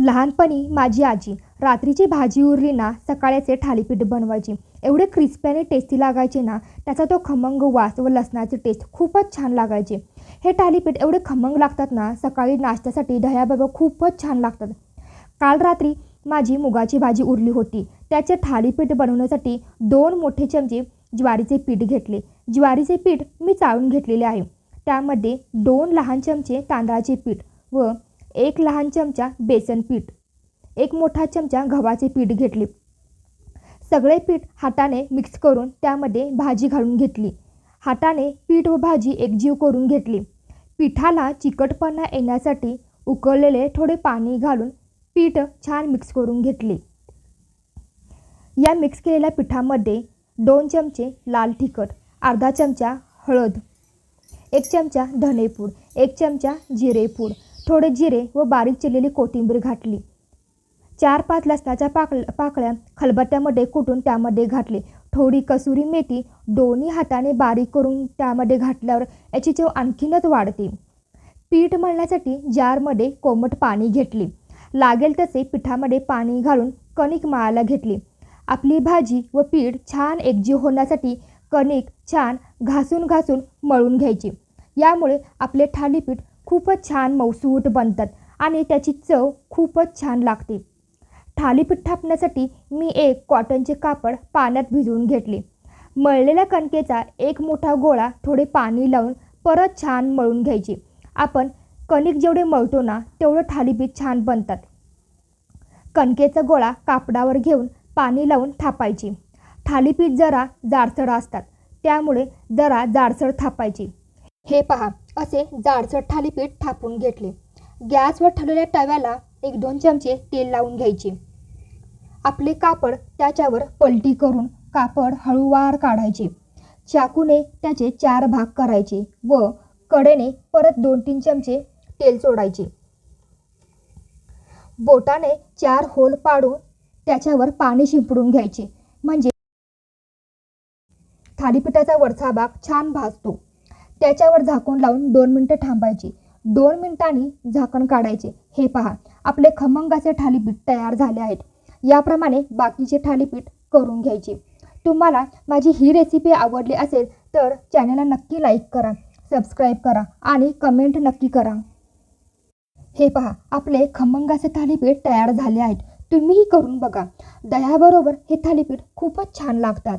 लहानपणी माझी आजी रात्रीची भाजी उरली ना सकाळचे थालीपीठ बनवायची. एवढे क्रिस्पी आणि टेस्टी लागायचे ना, त्याचा तो खमंग वास व लसणाची टेस्ट खूपच छान लागायचे. हे थालीपीठ एवढे खमंग लागतात ना, सकाळी नाश्त्यासाठी दह्याबरोबर खूपच छान लागतात. काल रात्री माझी मुगाची भाजी उरली होती. त्याचे थालीपीठ बनवण्यासाठी 2 मोठे चमचे ज्वारीचे पीठ घेतले. ज्वारीचे पीठ मी चाळून घेतलेले आहे. त्यामध्ये 2 लहान चमचे तांदळाचे पीठ व 1 लहान चमचा बेसन पीठ, 1 मोठा चमचा गव्हाचे पीठ घेतले. सगळे पीठ हाताने मिक्स करून त्यामध्ये भाजी घालून घेतली. हाताने पीठ व भाजी एकजीव करून घेतली. पिठाला चिकटपणा येण्यासाठी उकळलेले थोडे पाणी घालून पीठ छान मिक्स करून घेतले. या मिक्स केलेल्या पिठामध्ये 2 चमचे लाल तिखट, अर्धा चमचा हळद, 1 चमचा धनेपूड, 1 चमचा जिरेपूड, थोडे जिरे व बारीक चिरलेली कोथिंबीर घातली. 4-5 लसणाच्या पाकळ्या खलबत्त्यामध्ये कुटून त्यामध्ये घातले. थोडी कसुरी मेथी दोन्ही हाताने बारीक करून त्यामध्ये घातल्यावर याची चव आणखीनच वाढते. पीठ मळण्यासाठी जारमध्ये कोमट पाणी घेतले. लागेल तसे पिठामध्ये पाणी घालून कणिक मळायला घेतली. आपली भाजी व पीठ छान एकजीव होण्यासाठी कणिक छान घासून मळून घ्यायची. यामुळे आपले थालीपीठ खूपच छान मऊसूत बनतात आणि त्याची चव खूपच छान लागते. थालीपीठ थापण्यासाठी मी एक कॉटनचे कापड पाण्यात भिजवून घेतले. मळलेल्या कणकेचा एक मोठा गोळा थोडे पाणी लावून परत छान मळून घ्यायचे. आपण कणिक जेवढे मळतो ना तेवढं थालीपीठ छान बनतात. कणकेचा गोळा कापडावर घेऊन पाणी लावून थापायचे. थालीपीठ जरा जाडसर असतात, त्यामुळे जरा जाडसर थापायचे. हे पहा, असे जाडसर थालीपीठ थापून घेतले. गॅसवर ठेवलेल्या तव्याला 1-2 चमचे तेल लावून घ्यायचे. आपले कापड त्याच्यावर पलटी करून कापड हळूवार काढायचे. चाकूने त्याचे 4 भाग करायचे व कडेने परत 2-3 चमचे तेल सोडायचे. बोटाने 4 होल पाडून त्याच्यावर पाणी शिंपडून घ्यायचे, म्हणजे थालीपीठाचा वरचा भाग छान भाजतो. त्याच्यावर झाकण लावून 2 मिनिटं थांबायचे. 2 मिनिटांनी झाकण काढायचे. हे पहा, आपले खमंग असे थालीपीठ तयार झाले आहेत. याप्रमाणे बाकीचे थालीपीठ करून घ्यायचे. तुम्हाला माझी ही रेसिपी आवडली असेल तर चॅनलला नक्की लाईक करा, सबस्क्राईब करा आणि कमेंट नक्की करा. हे पहा, आपले खमंग असे थालीपीठ तयार झाले आहेत. तुम्हीही करून बघा. दह्याबरोबर हे थालीपीठ खूपच छान लागतात.